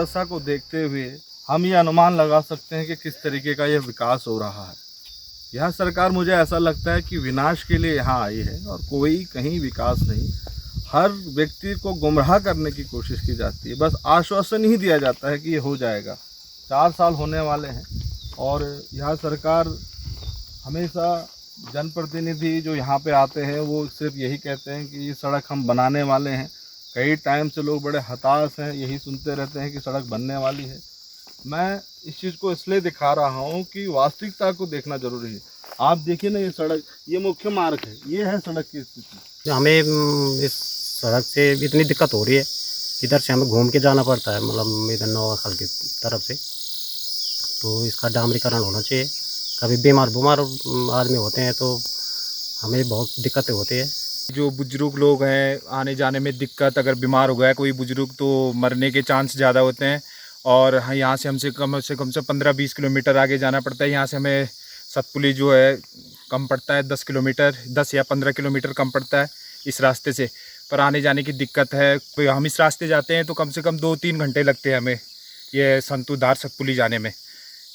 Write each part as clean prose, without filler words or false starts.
दुर्दशा को देखते हुए हम ये अनुमान लगा सकते हैं कि किस तरीके का यह विकास हो रहा है। यह सरकार मुझे ऐसा लगता है कि विनाश के लिए यहाँ आई है और कोई कहीं विकास नहीं। हर व्यक्ति को गुमराह करने की कोशिश की जाती है, बस आश्वासन ही दिया जाता है कि ये हो जाएगा। 4 साल होने वाले हैं और यह सरकार हमेशा जनप्रतिनिधि जो यहाँ पे आते हैं वो सिर्फ यही कहते हैं कि ये सड़क हम बनाने वाले हैं। कई टाइम से लोग बड़े हताश हैं, यही सुनते रहते हैं कि सड़क बनने वाली है। मैं इस चीज़ को इसलिए दिखा रहा हूँ कि वास्तविकता को देखना जरूरी है। आप देखिए ना, ये सड़क, ये मुख्य मार्ग है, ये है सड़क की स्थिति। हमें इस सड़क से इतनी दिक्कत हो रही है, इधर से हमें घूम के जाना पड़ता है, मतलब इधर नवाखाल की तरफ से। तो इसका डामरीकरण होना चाहिए। कभी बीमार आदमी होते हैं तो हमें बहुत दिक्कतें होती है। जो बुजुर्ग लोग हैं, आने जाने में दिक्कत, अगर बीमार हो गया कोई बुजुर्ग तो मरने के चांस ज़्यादा होते हैं। और यहाँ से हमसे कम से 15-20 किलोमीटर आगे जाना पड़ता है। यहाँ से हमें सतपुली जो है कम पड़ता है, 10 किलोमीटर, 10 या 15 किलोमीटर कम पड़ता है इस रास्ते से। पर आने जाने की दिक्कत है। हम इस रास्ते जाते हैं तो कम से कम 2-3 घंटे लगते हैं हमें ये संतुधार सतपुली जाने में।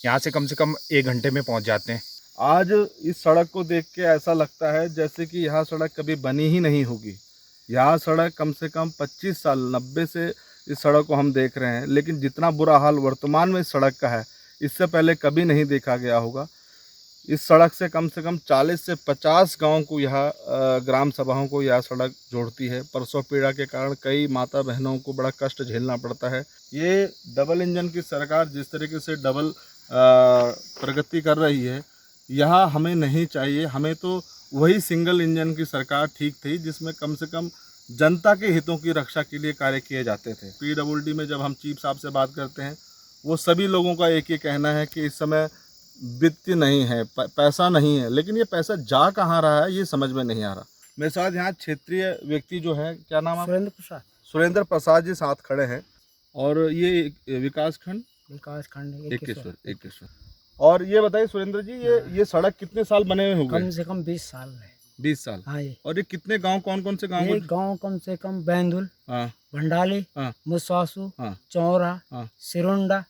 यहाँ से कम 1 घंटे में पहुँच जाते हैं। आज इस सड़क को देख के ऐसा लगता है जैसे कि यह सड़क कभी बनी ही नहीं होगी। यह सड़क कम से कम 25 साल 90 से इस सड़क को हम देख रहे हैं, लेकिन जितना बुरा हाल वर्तमान में इस सड़क का है, इससे पहले कभी नहीं देखा गया होगा। इस सड़क से कम 40 से 50 गाँव को यह ग्राम सभाओं को यह सड़क जोड़ती है। प्रसव पीड़ा के कारण कई माता बहनों को बड़ा कष्ट झेलना पड़ता है। ये डबल इंजन की सरकार जिस तरीके से डबल प्रगति कर रही है, यह हमें नहीं चाहिए। हमें तो वही सिंगल इंजन की सरकार ठीक थी जिसमें कम से कम जनता के हितों की रक्षा के लिए कार्य किए जाते थे। PWD में जब हम चीफ साहब से बात करते हैं, वो सभी लोगों का एक ही कहना है कि इस समय वित्त नहीं है, पैसा नहीं है। लेकिन ये पैसा जा कहाँ रहा है ये समझ में नहीं आ रहा। मेरे साथ यहाँ क्षेत्रीय व्यक्ति जो है, क्या नाम है? सुरेंद्र प्रसाद जी साथ खड़े हैं। और ये विकास खंड एकेश्वर। और ये बताइए सुरेंद्र जी, ये सड़क कितने साल बने हुए हो गए? कम से कम 20 साल है। 20 साल। हाँ। और ये कितने गांव, कौन से गांव? एक गांव कम से कम बैंदुल, हाँ, भंडाली, हाँ, मुसवासु, हाँ, चौरा, हाँ। सिरुंडा,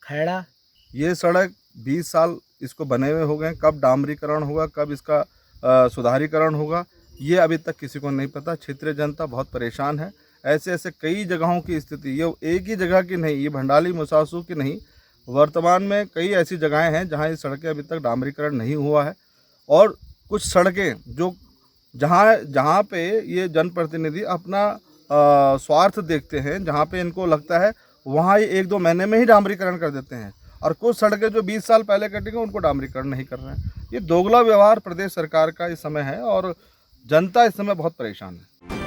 खैड़ा। ये सड़क 20 साल इसको बने हुए हो गए। कब डामरीकरण होगा, कब इसका सुधारीकरण होगा, ये अभी तक किसी को नहीं पता। क्षेत्रीय जनता बहुत परेशान है। ऐसे कई जगहों की स्थिति, ये एक ही जगह की नहीं, ये भंडाली मुसासू की नहीं, वर्तमान में कई ऐसी जगहें हैं जहां ये सड़कें अभी तक डामरीकरण नहीं हुआ है। और कुछ सड़कें जो जहां पे ये जनप्रतिनिधि अपना स्वार्थ देखते हैं, जहां पे इनको लगता है वहां ये 1-2 महीने में ही डामरीकरण कर देते हैं। और कुछ सड़कें जो 20 साल पहले कटेंगे उनको डामरीकरण नहीं कर रहे हैं। ये दोगला व्यवहार प्रदेश सरकार का इस समय है और जनता इस समय बहुत परेशान है।